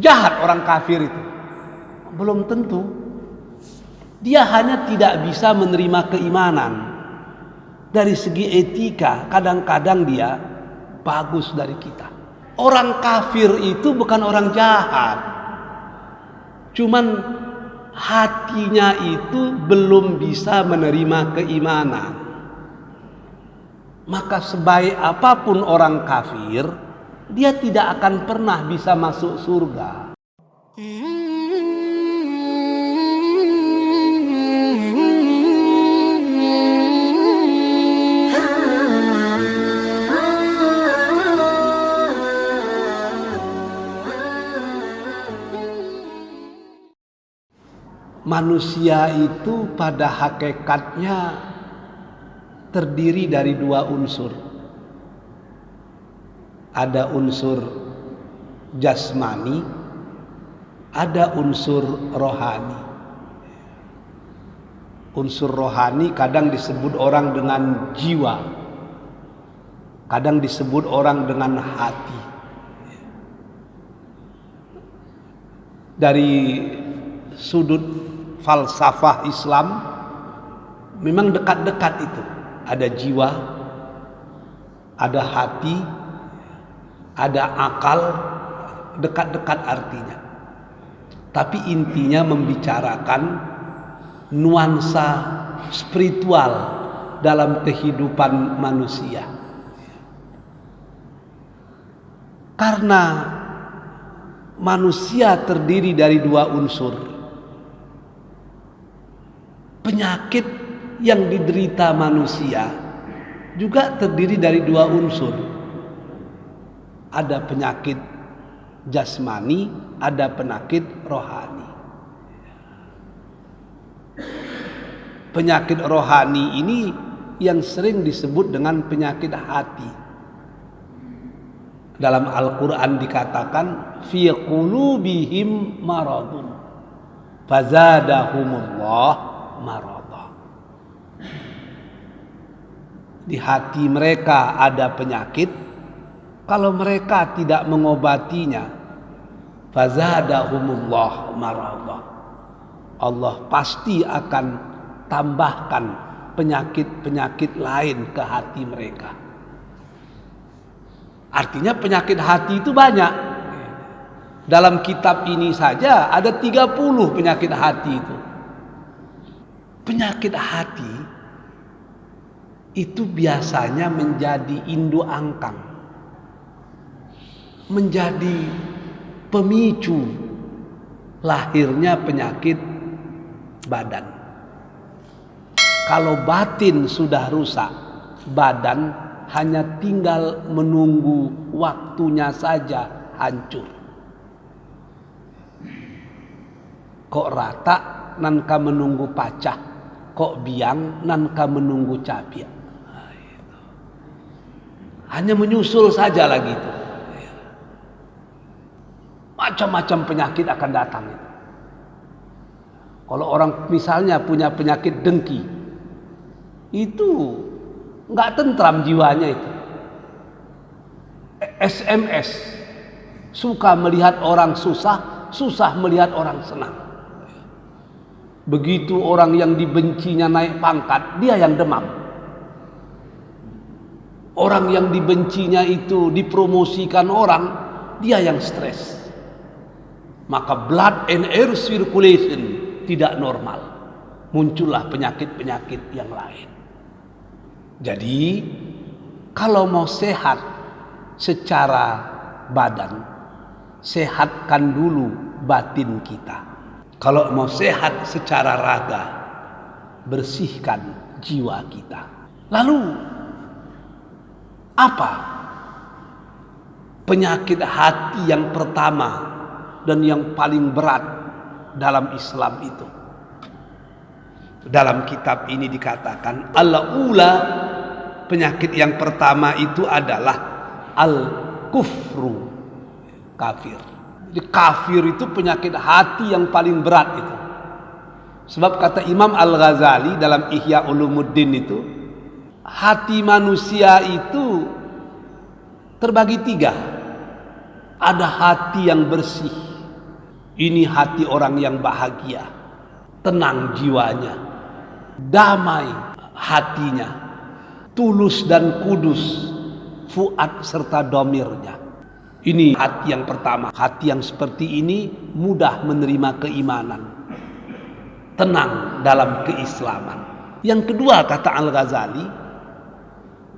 Jahat orang kafir itu? Belum tentu. Dia hanya tidak bisa menerima keimanan. Dari segi etika, kadang-kadang dia bagus dari kita. Orang kafir itu bukan orang jahat. Cuman hatinya itu belum bisa menerima keimanan. Maka sebaik apapun orang kafir, dia tidak akan pernah bisa masuk surga. Manusia itu pada hakikatnya terdiri dari dua unsur. Ada unsur jasmani, ada unsur rohani. Unsur rohani kadang disebut orang dengan jiwa, kadang disebut orang dengan hati. Dari sudut falsafah Islam memang dekat-dekat itu. Ada jiwa, ada hati, ada akal, dekat-dekat artinya. Tapi intinya membicarakan nuansa spiritual dalam kehidupan manusia. Karena manusia terdiri dari dua unsur, penyakit yang diderita manusia juga terdiri dari dua unsur. Ada penyakit jasmani, ada penyakit rohani. Penyakit rohani ini yang sering disebut dengan penyakit hati. Dalam Al-Quran dikatakan fi qulubihim maradun fazadahumullah marad. Di hati mereka ada penyakit. Kalau mereka tidak mengobatinya, fazadahumullah marada, Allah pasti akan tambahkan penyakit-penyakit lain ke hati mereka. Artinya penyakit hati itu banyak. Dalam kitab ini saja ada 30 penyakit hati itu. Penyakit hati itu biasanya menjadi induk angkang, menjadi pemicu lahirnya penyakit badan. Kalau batin sudah rusak, badan hanya tinggal menunggu waktunya saja hancur. Kok rata nan ka menunggu pacah, kok biang nan ka menunggu capiak. Hanya menyusul saja lagi itu. Macam-macam penyakit akan datang itu. Kalau orang misalnya punya penyakit dengki, itu nggak tentram jiwanya itu. SMS, suka melihat orang susah, susah melihat orang senang. Begitu orang yang dibencinya naik pangkat, dia yang demam. Orang yang dibencinya itu dipromosikan orang, dia yang stres. Maka blood and air circulation tidak normal. Muncullah penyakit-penyakit yang lain. Jadi, kalau mau sehat secara badan, sehatkan dulu batin kita. Kalau mau sehat secara raga, bersihkan jiwa kita. Lalu, apa penyakit hati yang pertama dan yang paling berat dalam Islam itu? Dalam kitab ini dikatakan al-ula, penyakit yang pertama itu adalah al-kufru, kafir. Jadi kafir itu penyakit hati yang paling berat itu. Sebab kata Imam Al-Ghazali dalam Ihya Ulumuddin itu, hati manusia itu terbagi 3. Ada hati yang bersih, Ini hati orang yang bahagia, tenang jiwanya, damai hatinya, tulus dan kudus fuad serta domirnya. Ini hati yang pertama. Hati yang seperti ini mudah menerima keimanan, tenang dalam keislaman. Yang kedua, kata Al-Ghazali,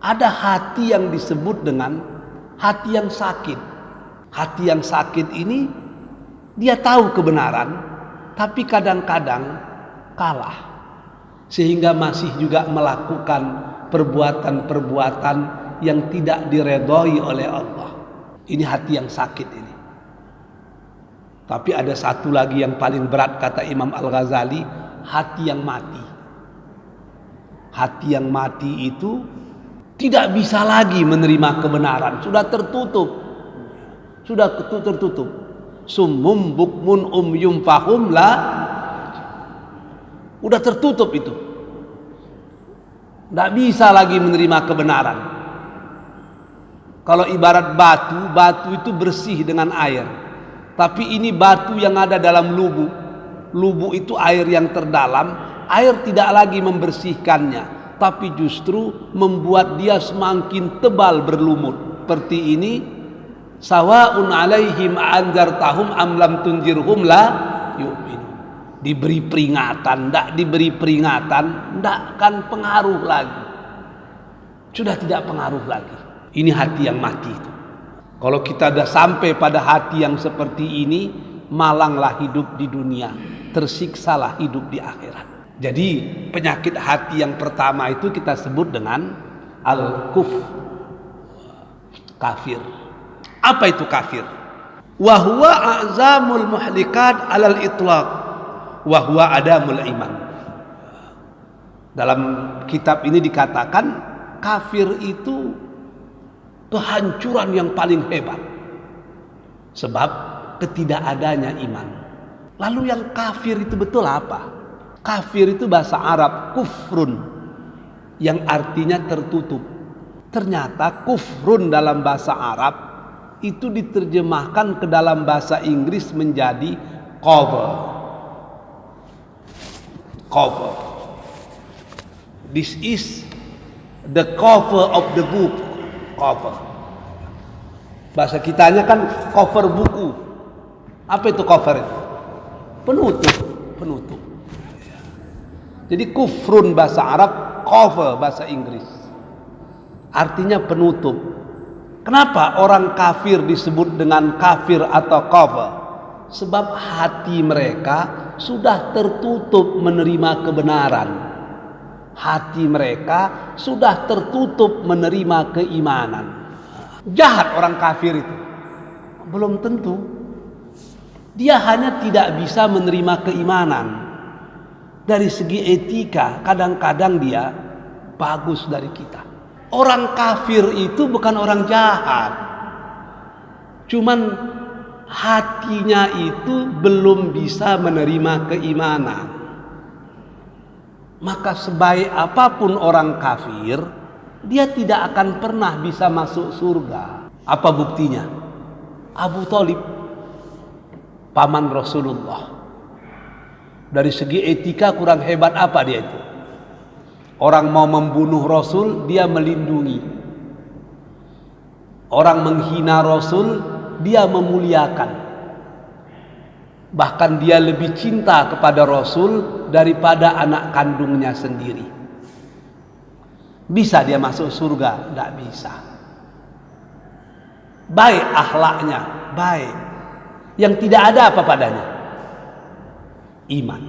ada hati yang disebut dengan hati yang sakit. Hati yang sakit ini dia tahu kebenaran, tapi kadang-kadang kalah, sehingga masih juga melakukan perbuatan-perbuatan yang tidak diredhoi oleh Allah. Ini hati yang sakit ini. Tapi ada satu lagi yang paling berat, kata Imam Al-Ghazali, hati yang mati. Hati yang mati itu tidak bisa lagi menerima kebenaran, sudah tertutup. Sudah tertutup. Summum bukmun umyum fahum la, udah tertutup itu, tidak bisa lagi menerima kebenaran. Kalau ibarat batu, batu itu bersih dengan air, tapi ini batu yang ada dalam lubuk. Lubuk itu air yang terdalam, air tidak lagi membersihkannya, tapi justru membuat dia semakin tebal berlumut. Seperti ini, sawa'un alaihim anzartahum am lam tunzirhum la yu'minu. Diberi peringatan, tidak diberi peringatan, tidak akan pengaruh lagi. Sudah tidak pengaruh lagi. Ini hati yang mati itu. Kalau kita sudah sampai pada hati yang seperti ini, malanglah hidup di dunia, tersiksalah hidup di akhirat. Jadi penyakit hati yang pertama itu kita sebut dengan al-kufr, kafir. Apa itu kafir? Wa huwa a'zamul muhlikat alal itlaq wa huwa adamul iman. Dalam kitab ini dikatakan kafir itu kehancuran yang paling hebat, sebab ketidakadanya iman. Lalu yang kafir itu betul apa? Kafir itu bahasa Arab kufrun, yang artinya tertutup. Ternyata kufrun dalam bahasa Arab itu diterjemahkan ke dalam bahasa Inggris menjadi cover. Cover. This is the cover of the book. Cover. Bahasa kitanya kan cover buku. Apa itu cover itu? Penutup, penutup. Jadi kufrun bahasa Arab, cover bahasa Inggris. Artinya penutup. Kenapa orang kafir disebut dengan kafir atau cover? Sebab hati mereka sudah tertutup menerima kebenaran. Hati mereka sudah tertutup menerima keimanan. Jahat orang kafir itu? Belum tentu. Dia hanya tidak bisa menerima keimanan. Dari segi etika, kadang-kadang dia bagus dari kita. Orang kafir itu bukan orang jahat. Cuman hatinya itu belum bisa menerima keimanan. Maka sebaik apapun orang kafir, dia tidak akan pernah bisa masuk surga. Apa buktinya? Abu Thalib, paman Rasulullah. Dari segi etika kurang hebat apa dia itu? Orang mau membunuh Rasul, dia melindungi. Orang menghina Rasul, dia memuliakan. Bahkan dia lebih cinta kepada Rasul daripada anak kandungnya sendiri. Bisa dia masuk surga? Tidak bisa. Baik akhlaknya, baik. Yang tidak ada apa padanya? Iman.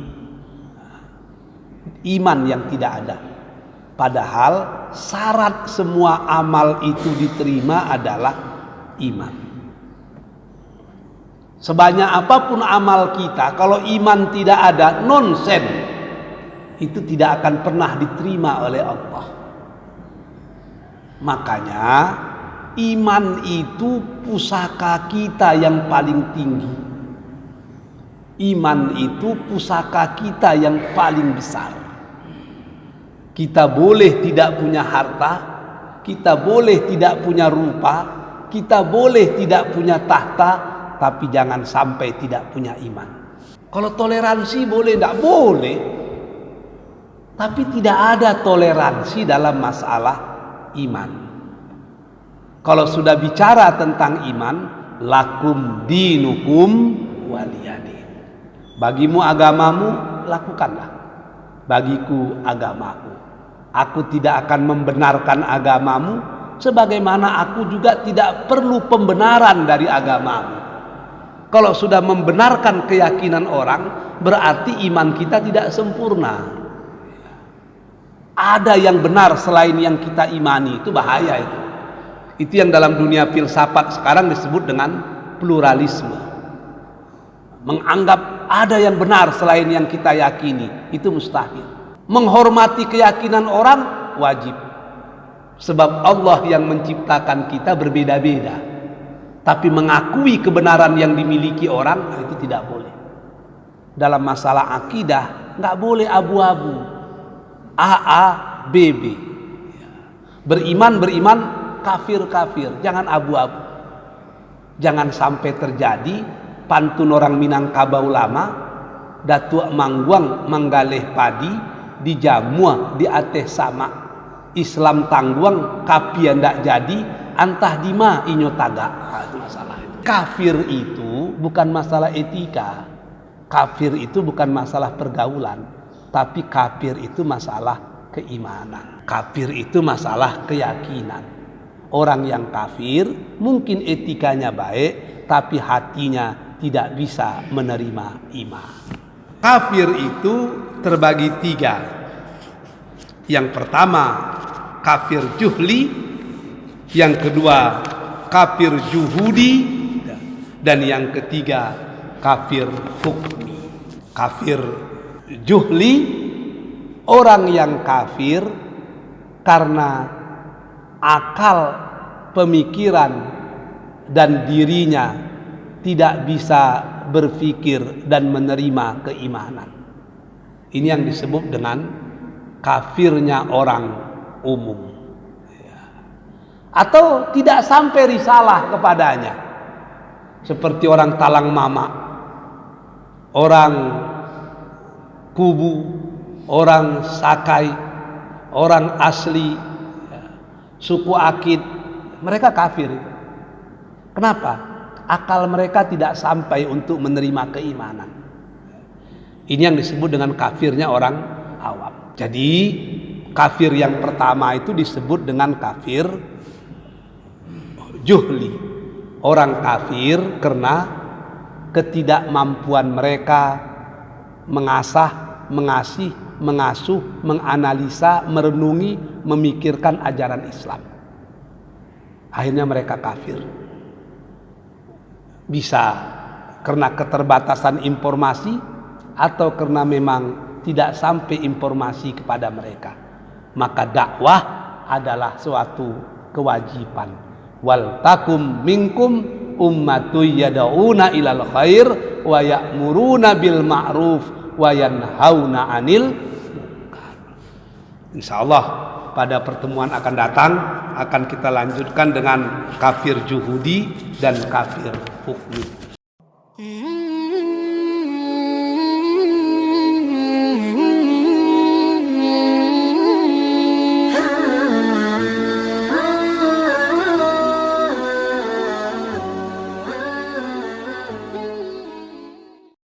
Iman yang tidak ada. Padahal syarat semua amal itu diterima adalah iman. Sebanyak apapun amal kita, kalau iman tidak ada, nonsen. Itu tidak akan pernah diterima oleh Allah. Makanya iman itu pusaka kita yang paling tinggi. Iman itu pusaka kita yang paling besar. Kita boleh tidak punya harta, kita boleh tidak punya rupa, kita boleh tidak punya tahta, tapi jangan sampai tidak punya iman. Kalau toleransi boleh, tidak boleh. Tapi tidak ada toleransi dalam masalah iman. Kalau sudah bicara tentang iman, lakum dinukum waliyadin. Bagimu agamamu, lakukanlah. Bagiku agamaku. Aku tidak akan membenarkan agamamu, sebagaimana aku juga tidak perlu pembenaran dari agamamu. Kalau sudah membenarkan keyakinan orang, berarti iman kita tidak sempurna. Ada yang benar selain yang kita imani, itu bahaya itu. Itu yang dalam dunia filsafat sekarang disebut dengan pluralisme. Menganggap ada yang benar selain yang kita yakini, itu mustahil. Menghormati keyakinan orang wajib. Sebab Allah yang menciptakan kita berbeda-beda. Tapi mengakui kebenaran yang dimiliki orang, itu tidak boleh. Dalam masalah akidah, nggak boleh abu-abu. AA, BB. Beriman, kafir, jangan abu-abu. Jangan sampai terjadi pantun orang Minangkabau lama, datuk mangguang manggaleh padi, di jamua di ateh sama. Islam tangguang kapi ndak jadi, antah dima inyo taga. Itu masalah itu. Kafir itu bukan masalah etika. Kafir itu bukan masalah pergaulan. Tapi kafir itu masalah keimanan. Kafir itu masalah keyakinan. Orang yang kafir mungkin etikanya baik, tapi hatinya tidak bisa menerima iman. Kafir itu terbagi 3. Yang pertama kafir juhli, yang kedua kafir juhudi, dan yang ketiga kafir hukmi. Kafir juhli, orang yang kafir karena akal, pemikiran, dan dirinya tidak bisa berpikir dan menerima keimanan. Ini yang disebut dengan kafirnya orang umum. Atau tidak sampai risalah kepadanya. Seperti orang talang mama, orang kubu, orang sakai, orang asli, suku akid, mereka kafir. Kenapa? Akal mereka tidak sampai untuk menerima keimanan. Ini yang disebut dengan kafirnya orang awam. Jadi kafir yang pertama itu disebut dengan kafir juhli. Orang kafir karena ketidakmampuan mereka mengasah, mengasuh, menganalisa, merenungi, memikirkan ajaran Islam. Akhirnya mereka kafir. Bisa karena keterbatasan informasi atau karena memang tidak sampai informasi kepada mereka. Maka dakwah adalah suatu kewajiban. Wal takum minkum ummatun yad'una ilal khair wa ya'muruna bil ma'ruf wa yanhauna 'anil munkar. Insyaallah pada pertemuan akan datang akan kita lanjutkan dengan kafir juhudi dan kafir hukmi.